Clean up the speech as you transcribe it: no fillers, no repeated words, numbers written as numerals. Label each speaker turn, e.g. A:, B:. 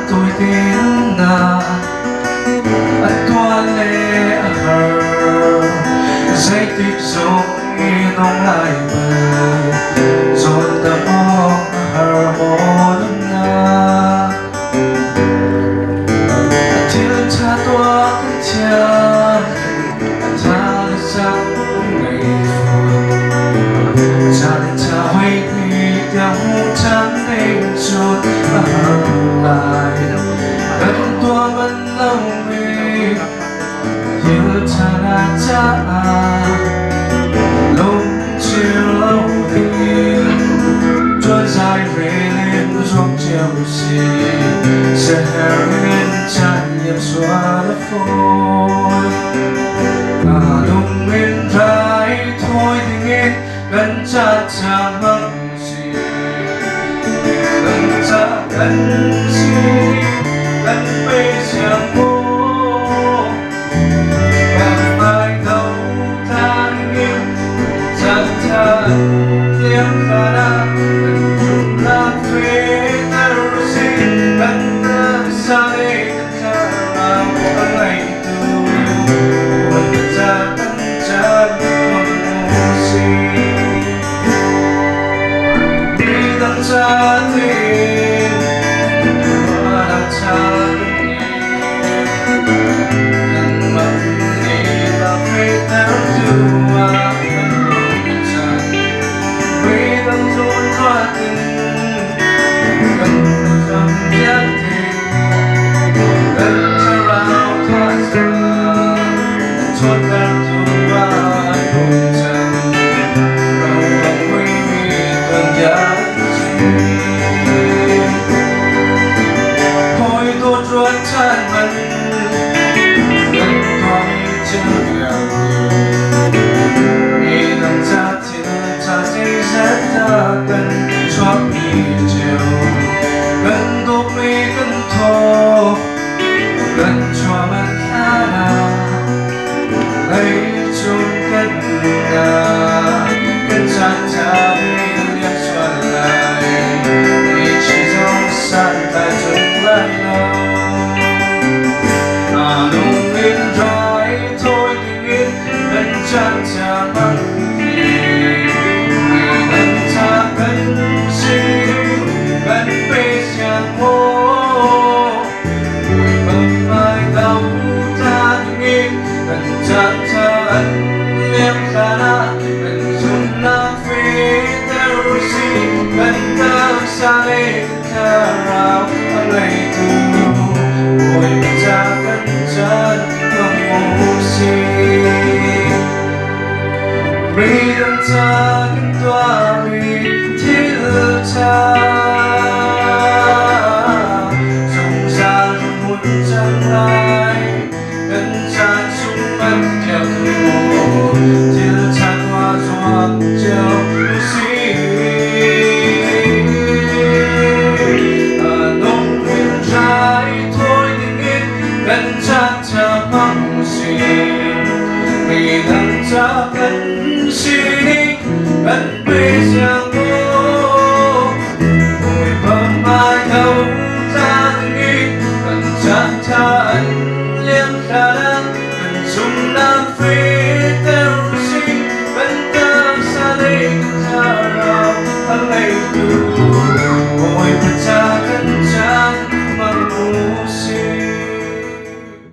A: tôi tin na anh tua lệ hờ dây tích giống nông lại bờ rồi ta mong hờ môn na thiên cha tua cánh cha cha sang ngày phồn cha cha huy đi theo chẳng nên chút lại gần tua vẫn lâu vì yêu cha là cha lúc chiều lâu thì trôi dài về lên ruộng chiều xì sẽ hẹn tràn nhịp xóa đất phôi lúc bên trái thôi thì nghe gần cha cha mong gì gần cha gần gì gần bây giờ mô và mai đầu ta nghe cha cha tiếng ra đã gần chung là phía ta rồi xin gần ta xa đây gần cha là một ngày từ gần cha gần cha mong gì đi gần cha thì và là cha gần mặt đi là phía ta rồi vì tâm run thoát tình gần dòng giác tình gần cho rào thoát ra chốt đang dù ai hồn chẳng rau bằng quý vị cần giá trị hồi tốt ruột chan mặn gần coi chưa nghèo vì lòng cha cha sẽ rất ta cần cho mi chiều gần đốt mi gần thô gần cho mắt ta lấy chôn cất na cất chan cha mi liếc xuân lại vì chỉ dòng san tại chung lại lâu lúc bên trái thôi thì biết gần chan cha mang xa lên ta rào ngày tu ôi cha cân chân không mù xì vì đâm cha cân toa vì thiếu cha dùng ra dùng muốn chẳng lại cân cha xuống mắt theo tu thiếu cha toa ruột chiều xì gần cha cha mong gì vì thằng cha cần gì gần bây giờ cô ôi bơm mai đâu ta nghĩ gần cha cha anh liếc ra đang gần chung đang phía theo gì gần ta xa đây cha rào tháng ngày từ ôi cha